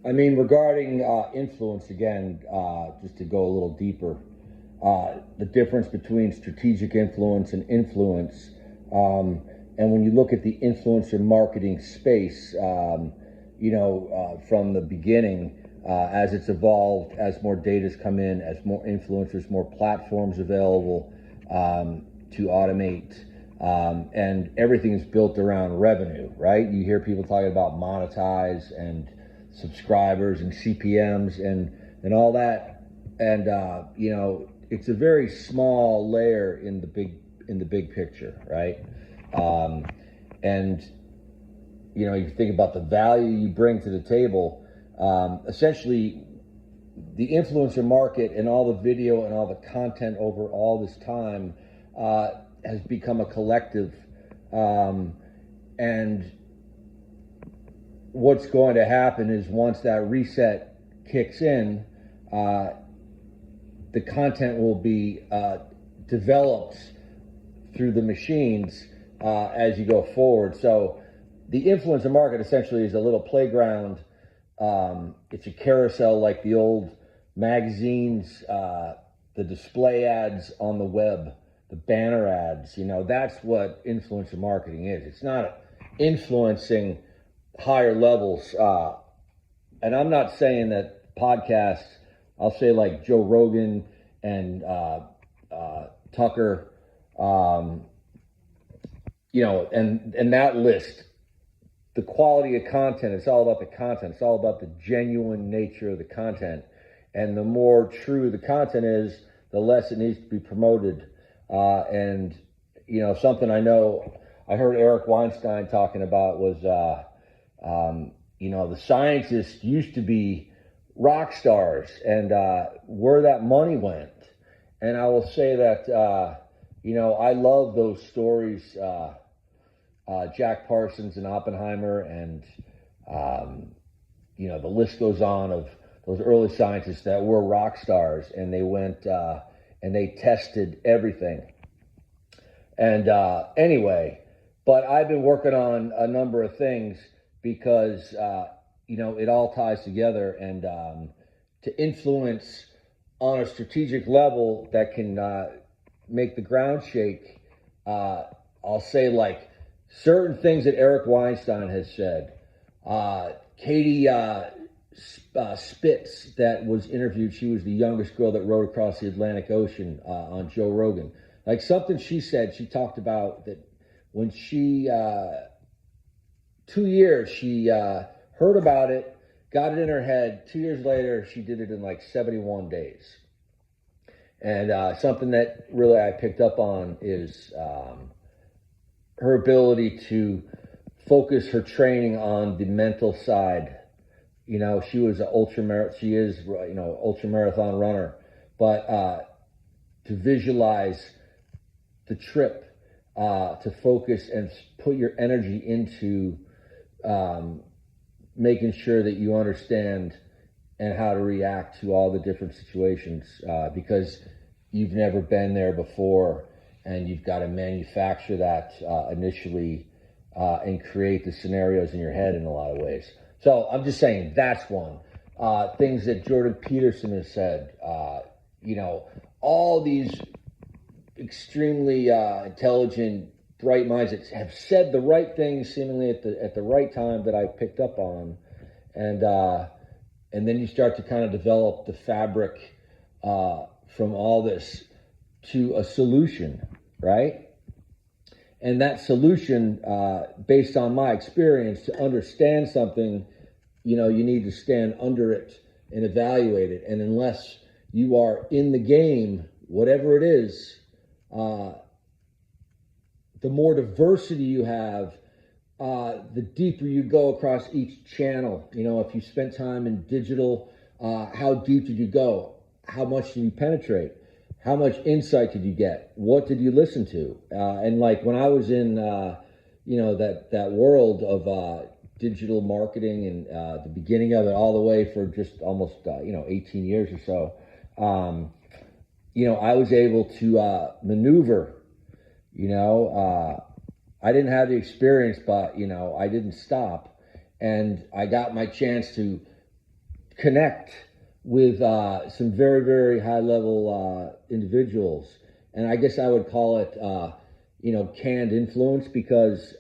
I mean, regarding influence, again, just to go a little deeper, the difference between strategic influence and influence. And when you look at the influencer marketing space, from the beginning, as it's evolved, as more data's come in, as more influencers, more platforms available to automate, and everything is built around revenue, right? You hear people talking about monetize and subscribers and CPMs and all that, and it's a very small layer in the big picture, right? And you think about the value you bring to the table. Essentially, the influencer market and all the video and all the content over all this time has become a collective, and what's going to happen is once that reset kicks in, the content will be developed through the machines as you go forward. So the influencer market essentially is a little playground. It's a carousel like the old magazines, the display ads on the web, the banner ads. That's what influencer marketing is. It's not influencing higher levels. And I'm not saying that podcasts, I'll say like Joe Rogan and Tucker, and that list, the quality of content, it's all about the content. It's all about the genuine nature of the content. And the more true the content is, the less it needs to be promoted. And something I heard Eric Weinstein talking about was, the scientists used to be rock stars, and where that money went. And I will say that, I love those stories, Jack Parsons and Oppenheimer, and, the list goes on of those early scientists that were rock stars, and they went and they tested everything. And anyway, but I've been working on a number of things because, it all ties together, and to influence on a strategic level that can make the ground shake. I'll say like certain things that Eric Weinstein has said. Katie Spitz, that was interviewed, she was the youngest girl that rode across the Atlantic Ocean on Joe Rogan. Like something she said, she talked about that when she, 2 years, she heard about it, got it in her head. 2 years later, she did it in like 71 days. And something that really I picked up on is her ability to focus her training on the mental side. She was she is ultra marathon runner, but to visualize the trip, to focus and put your energy into making sure that you understand and how to react to all the different situations, because you've never been there before, and you've got to manufacture that initially and create the scenarios in your head in a lot of ways. So I'm just saying that's one. Things that Jordan Peterson has said, all these extremely intelligent, bright minds that have said the right things seemingly at the right time that I picked up on, and then you start to kind of develop the fabric from all this to a solution, right? And that solution, based on my experience, to understand something, you need to stand under it and evaluate it. And unless you are in the game, whatever it is, the more diversity you have, the deeper you go across each channel. If you spent time in digital, how deep did you go? How much did you penetrate? How much insight did you get? What did you listen to? And like when I was in, that world of digital marketing and the beginning of it all the way for just almost, 18 years or so, I was able to maneuver. I didn't have the experience, but, I didn't stop. And I got my chance to connect with some very, very high level individuals. And I guess I would call it, canned influence, because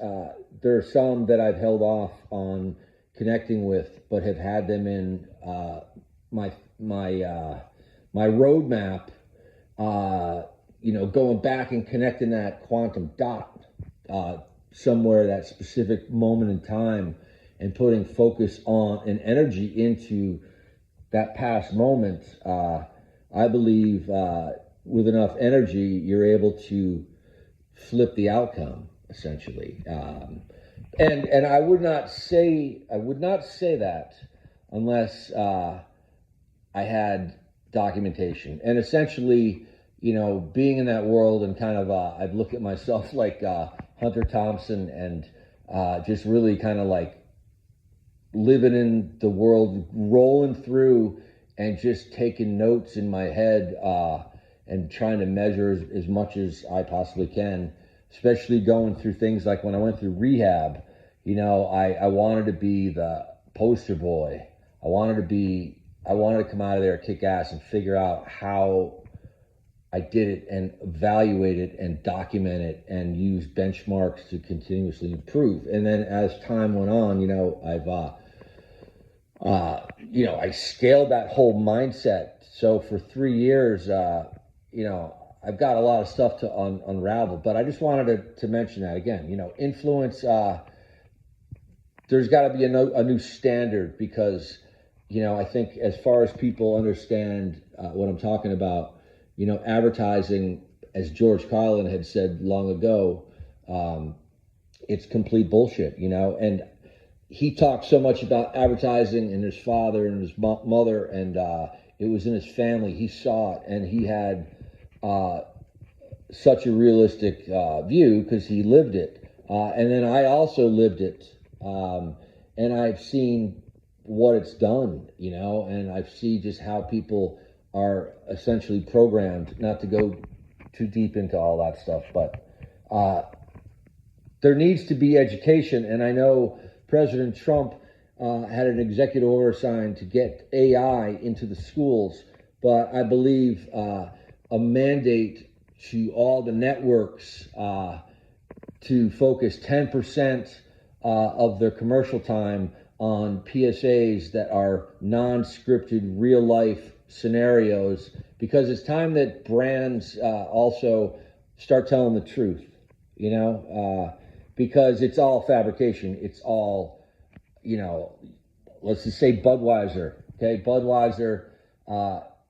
there are some that I've held off on connecting with, but have had them in my roadmap. Going back and connecting that quantum dot somewhere, that specific moment in time, and putting focus on and energy into that past moment. I believe with enough energy, you're able to flip the outcome, essentially. And I would not say that unless I had documentation. And essentially, being in that world, and kind of I've looked at myself like Hunter Thompson, and just really kind of like living in the world, rolling through and just taking notes in my head, and trying to measure as much as I possibly can, especially going through things like when I went through rehab. I wanted to be the poster boy. I wanted to come out of there, kick ass, and figure out how I did it, and evaluate it, and document it, and use benchmarks to continuously improve. And then as time went on, I scaled that whole mindset. So for 3 years, I've got a lot of stuff to unravel, but I just wanted to mention that again. Influence, there's got to be a new standard, because, I think as far as people understand what I'm talking about, advertising, as George Carlin had said long ago, it's complete bullshit, and he talked so much about advertising and his father and his mother, and it was in his family. He saw it, and he had such a realistic view because he lived it. And then I also lived it, and I've seen what it's done, and I've seen just how people are essentially programmed, not to go too deep into all that stuff, but there needs to be education. And I know President Trump had an executive order signed to get AI into the schools, but I believe a mandate to all the networks to focus 10% of their commercial time on PSAs that are non-scripted, real-life scenarios, because it's time that brands also start telling the truth, because it's all fabrication. It's all, let's just say Budweiser, okay? Budweiser,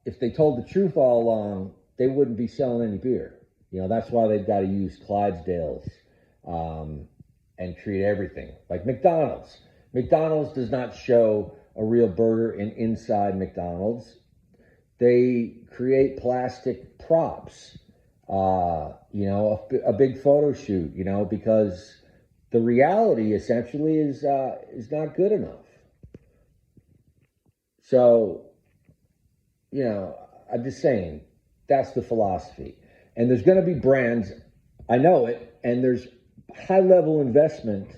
if they told the truth all along, they wouldn't be selling any beer. That's why they've got to use Clydesdales and treat everything like McDonald's. McDonald's does not show a real burger inside McDonald's. They create plastic props, a big photo shoot, because the reality essentially is not good enough. So, I'm just saying, that's the philosophy. And there's going to be brands, I know it, and there's high level investment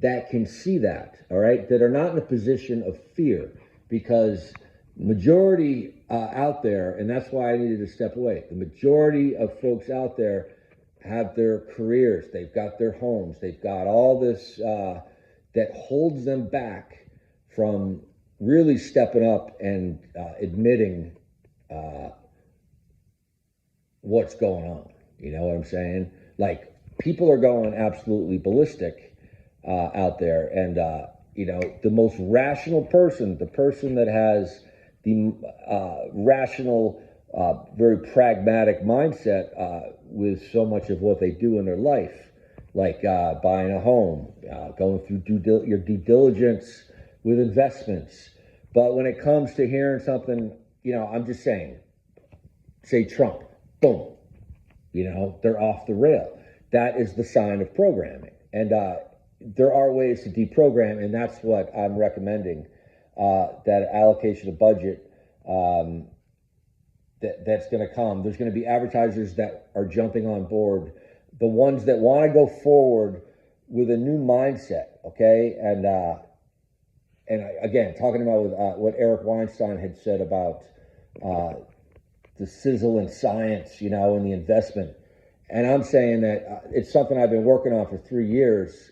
that can see that, all right, that are not in a position of fear, because majority out there, and that's why I needed to step away, the majority of folks out there have their careers, they've got their homes, they've got all this that holds them back from really stepping up and admitting what's going on. You know what I'm saying? Like, people are going absolutely ballistic out there, and the most rational person, the person that has the rational, very pragmatic mindset with so much of what they do in their life, like buying a home, going through your due diligence with investments. But when it comes to hearing something, I'm just saying, say Trump, boom, they're off the rail. That is the sign of programming. And there are ways to deprogram, and that's what I'm recommending, that allocation of budget that's going to come. There's going to be advertisers that are jumping on board, the ones that want to go forward with a new mindset, okay? And Again, talking about what Eric Weinstein had said about the sizzle and science, and the investment. And I'm saying that it's something I've been working on for 3 years,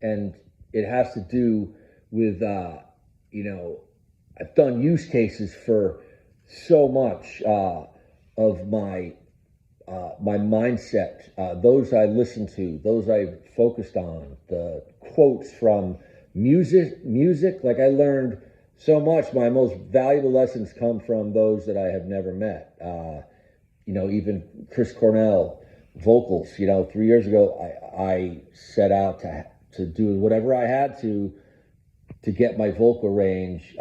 and it has to do with, I've done use cases for so much of my mindset, those I listen to, those I focused on, the quotes from music. Like I learned so much. My most valuable lessons come from those that I have never met. Even Chris Cornell vocals. 3 years ago, I set out to do whatever I had to get my vocal range,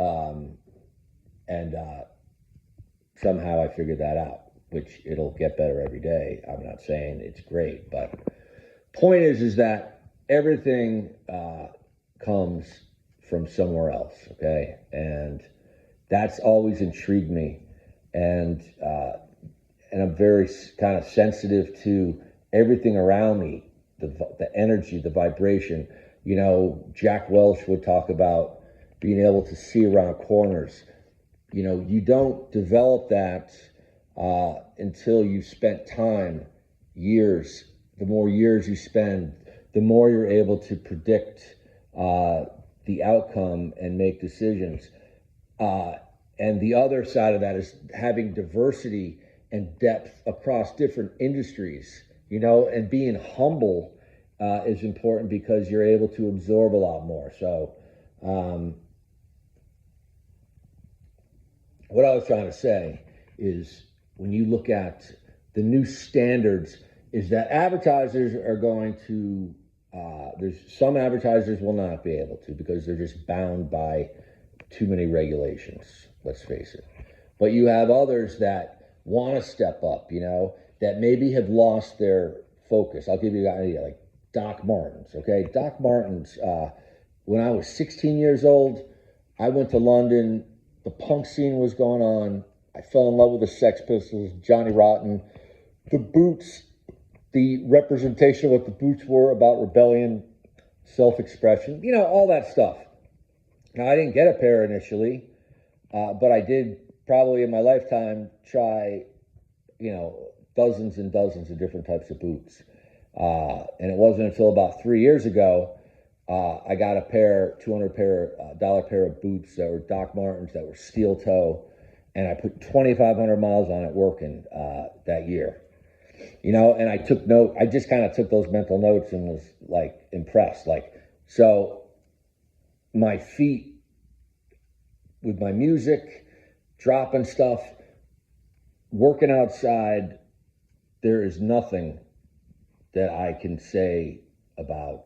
and somehow I figured that out. Which it'll get better every day. I'm not saying it's great, but point is that everything comes from somewhere else, okay? And that's always intrigued me, and I'm very kind of sensitive to everything around me, the energy, the vibration. Jack Welch would talk about being able to see around corners. You don't develop that until you've spent time, years. The more years you spend, the more you're able to predict the outcome and make decisions. And the other side of that is having diversity and depth across different industries, and being humble is important because you're able to absorb a lot more. So what I was trying to say is, when you look at the new standards, is that advertisers are going to, there's some advertisers will not be able to because they're just bound by too many regulations, let's face it. But you have others that want to step up, that maybe have lost their focus. I'll give you an idea, like Doc Martens, okay? Doc Martens, when I was 16 years old, I went to London, the punk scene was going on, I fell in love with the Sex Pistols, Johnny Rotten, the boots, the representation of what the boots were about rebellion, self-expression, all that stuff. Now, I didn't get a pair initially, but I did probably in my lifetime try, dozens and dozens of different types of boots. And it wasn't until about 3 years ago, I got a pair, $200 pair of boots that were Doc Martens that were steel toe. And I put 2,500 miles on it working that year, and I took note. I just kind of took those mental notes and was like impressed. So my feet with my music, dropping stuff, working outside, there is nothing that I can say about